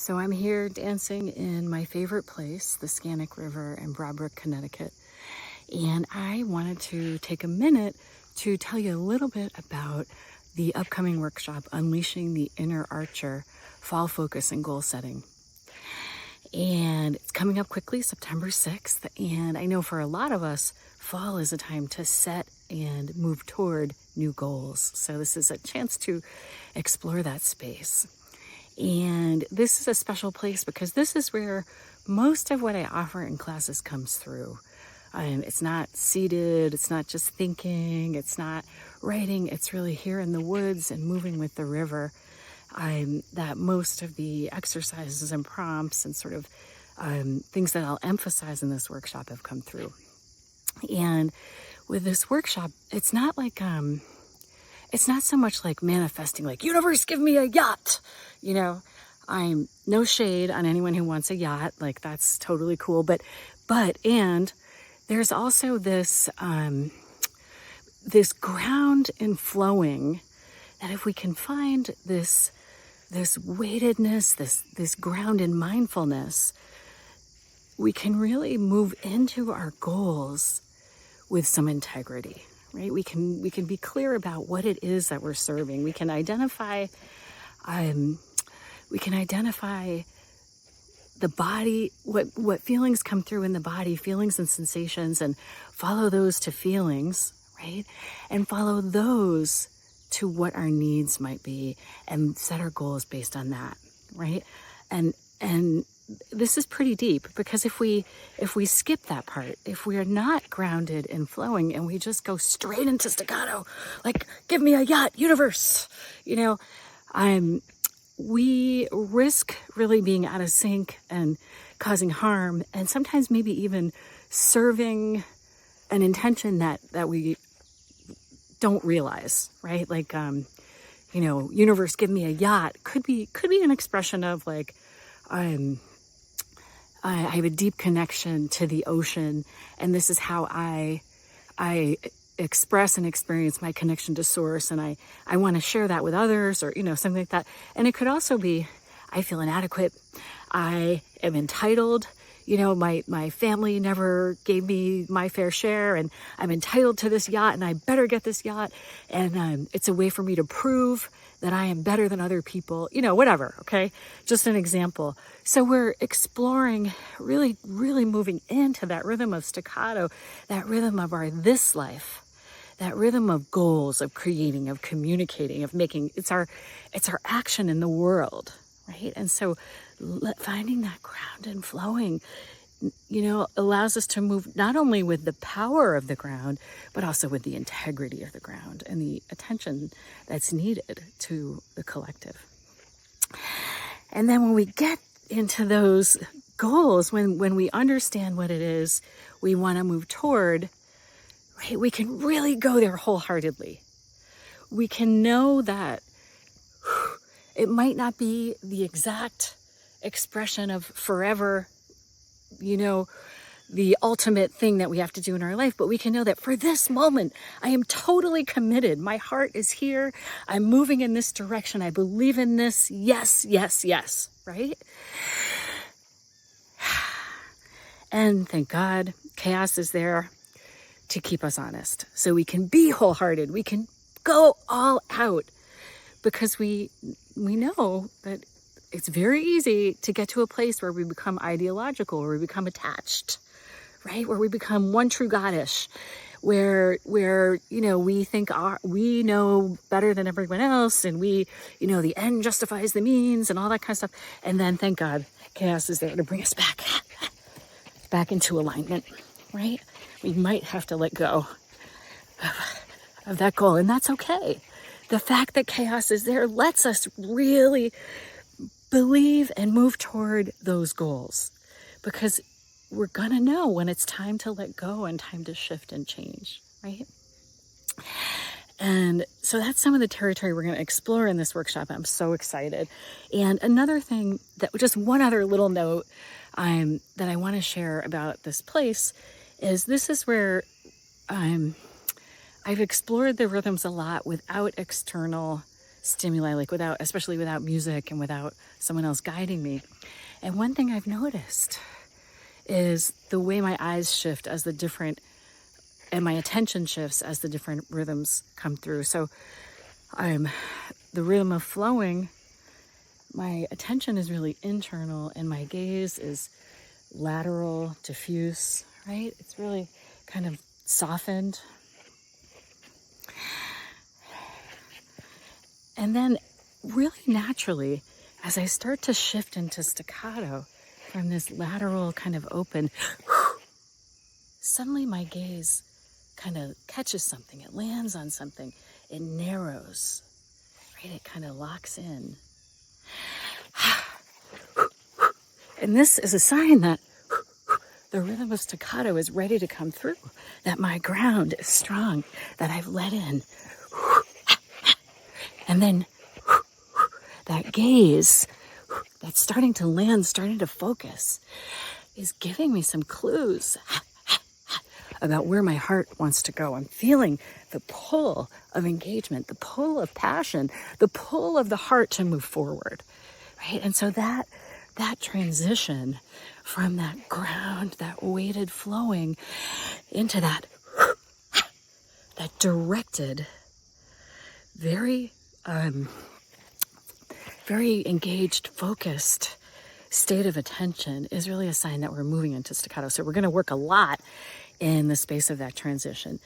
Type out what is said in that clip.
So I'm here dancing in my favorite place, the Scannick River in Broadbrook, Connecticut. And I wanted to take a minute to tell you a little bit about the upcoming workshop, Unleashing the Inner Archer, Fall Focus and Goal Setting. And it's coming up quickly, September 6th. And I know for a lot of us, fall is a time to set and move toward new goals. So this is a chance to explore that space. And this is a special place because this is where most of what I offer in classes comes through. It's not seated, it's not just thinking, it's not writing, it's really here in the woods and moving with the river. That most of the exercises and prompts and sort of things that I'll emphasize in this workshop have come through. And with this workshop, it's not like, it's not so much like manifesting, like, universe, give me a yacht. You know, I'm no shade on anyone who wants a yacht. Like, that's totally cool. And there's also this, this ground in flowing that if we can find this weightedness, this ground in mindfulness, we can really move into our goals with some integrity, right? We can be clear about what it is that we're serving. We can identify the body, what feelings come through in the body, feelings and sensations, and follow those to feelings, right? And follow those to what our needs might be and set our goals based on that, right? And this is pretty deep because if we skip that part, if we are not grounded and flowing and we just go straight into staccato, like, give me a yacht, universe, you know, we risk really being out of sync and causing harm, and sometimes maybe even serving an intention that we don't realize, right? Like, you know, universe, give me a yacht could be an expression of like, I have a deep connection to the ocean, and this is how I express and experience my connection to source, and I want to share that with others, or, you know, something like that. And it could also be, I feel inadequate, I am entitled, you know, my family never gave me my fair share, and I'm entitled to this yacht, and I better get this yacht, and it's a way for me to prove that I am better than other people, you know, whatever, okay? Just an example. So we're exploring, really, really moving into that rhythm of staccato, that rhythm of our this life, that rhythm of goals, of creating, of communicating, of making, it's our action in the world, right? And so finding that ground and flowing, you know, allows us to move not only with the power of the ground, but also with the integrity of the ground and the attention that's needed to the collective. And then when we get into those goals, when we understand what it is we want to move toward, right, we can really go there wholeheartedly. We can know that it might not be the exact expression of forever, you know, the ultimate thing that we have to do in our life, but we can know that for this moment, I am totally committed. My heart is here. I'm moving in this direction. I believe in this. Yes, yes, yes, right? And thank God, chaos is there to keep us honest. So we can be wholehearted. We can go all out because we know that it's very easy to get to a place where we become ideological, where we become attached, right? Where we become one true goddish, where you know, we think we know better than everyone else, and we, you know, the end justifies the means and all that kind of stuff. And then thank God, chaos is there to bring us back into alignment, right? We might have to let go of that goal, and that's okay. The fact that chaos is there lets us really believe and move toward those goals, because we're gonna know when it's time to let go and time to shift and change, right? And so that's some of the territory we're gonna explore in this workshop. I'm so excited. And another thing, that just one other little note that I wanna share about this place is this is where I've explored the rhythms a lot without external stimuli, like especially without music and without someone else guiding me. And one thing I've noticed is the way my eyes shift as and my attention shifts as the different rhythms come through. So the rhythm of flowing, my attention is really internal and my gaze is lateral, diffuse, right? It's really kind of softened. And then really naturally, as I start to shift into staccato from this lateral kind of open, suddenly my gaze kind of catches something. It lands on something. It narrows, right? It kind of locks in. And this is a sign that the rhythm of staccato is ready to come through, that my ground is strong, that I've let in. And then that gaze that's starting to land, starting to focus, is giving me some clues about where my heart wants to go. I'm feeling the pull of engagement, the pull of passion, the pull of the heart to move forward, right? And so that transition from that ground, that weighted flowing, into that directed, very engaged, focused state of attention is really a sign that we're moving into staccato. So we're going to work a lot in the space of that transition.